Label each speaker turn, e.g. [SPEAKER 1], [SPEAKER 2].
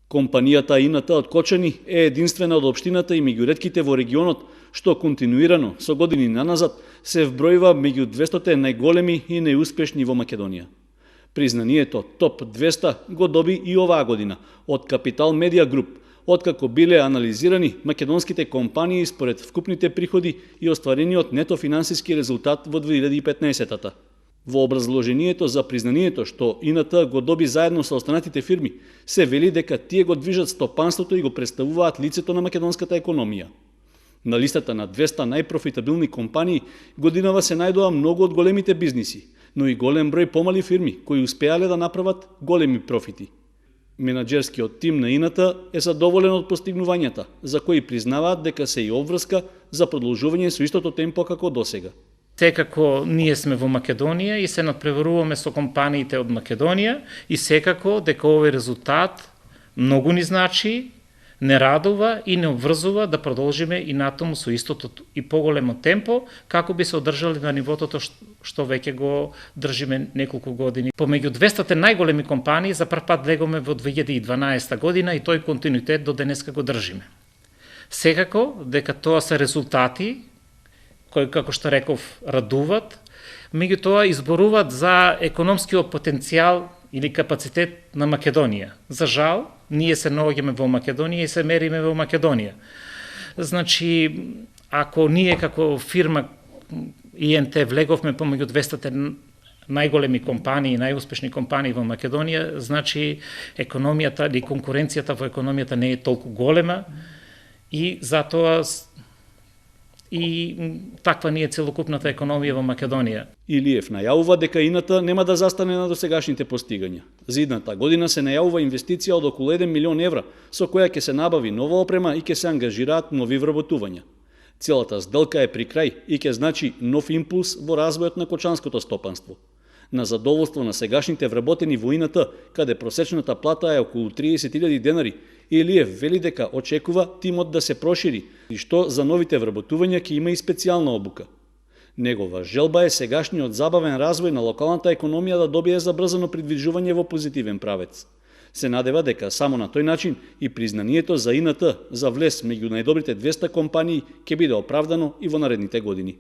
[SPEAKER 1] Компанијата ИНТ од Кочани е единствена од општината и меѓу ретките во регионот што континуирано со години наназад се вбројува меѓу 200 најголеми и најуспешни во Македонија. Признанието Топ 200 го доби и оваа година од Капитал Медиа Груп, откако биле анализирани македонските компании според вкупните приходи и остварениот нето финансиски резултат во 2015-та. Во образложението за признанието што ИНТ го доби заедно со останатите фирми, се вели дека тие го движат стопанството и го представуваат лицето на македонската економија. На листата на 200 најпрофитабилни компании годинава се најдоа многу од големите бизниси, но и голем број помали фирми кои успеале да направат големи профити. Менаџерскиот тим на ИНТ е задоволен од постигнувањата, за кои признаваат дека се и обврска за продолжување со истото темпо како досега.
[SPEAKER 2] Секако ние сме во Македонија и се надпреваруваме со компаниите од Македонија и секако дека овој резултат многу ни значи, не радува и не обврзува да продолжиме и натаму со истото и поголемо темпо, како би се одржали на нивото што веќе го држиме неколку години. Помеѓу 200 најголеми компании за прв пат влегоме во 2012 година и тој континуитет до денеска го држиме. Секако дека тоа се резултати кои, како што реков, радуват, меѓутоа изборуваат за економскиот потенцијал или капацитет на Македонија. За жал, ние се наоѓаме во Македонија и се мериме во Македонија. Значи, ако ние како фирма ИНТ влеговме помеѓу 200 најголеми компании, најуспешни компании во Македонија, значи економијата или конкуренцијата во економијата не е толку голема и затоа и таква ни е целокупната економија во Македонија.
[SPEAKER 1] Илиев најавува дека ИНТ нема да застане на досегашните постигања. За идната година се најавува инвестиција од околу 1 милион евра, со која ќе се набави нова опрема и ќе се ангажираат нови вработувања. Целата сделка е при крај и ќе значи нов импулс во развојот на кочанското стопанство. На задоволство на сегашните вработени во ИНТ, каде просечната плата е околу 30.000 денари, Илиев вели дека очекува тимот да се прошири и што за новите вработувања ќе има и специјална обука. Негова желба е сегашниот забавен развој на локалната економија да добие забрзано придвижување во позитивен правец. Се надева дека само на тој начин и признанието за ИНТ за влез меѓу најдобрите 200 компании ќе биде оправдано и во наредните години.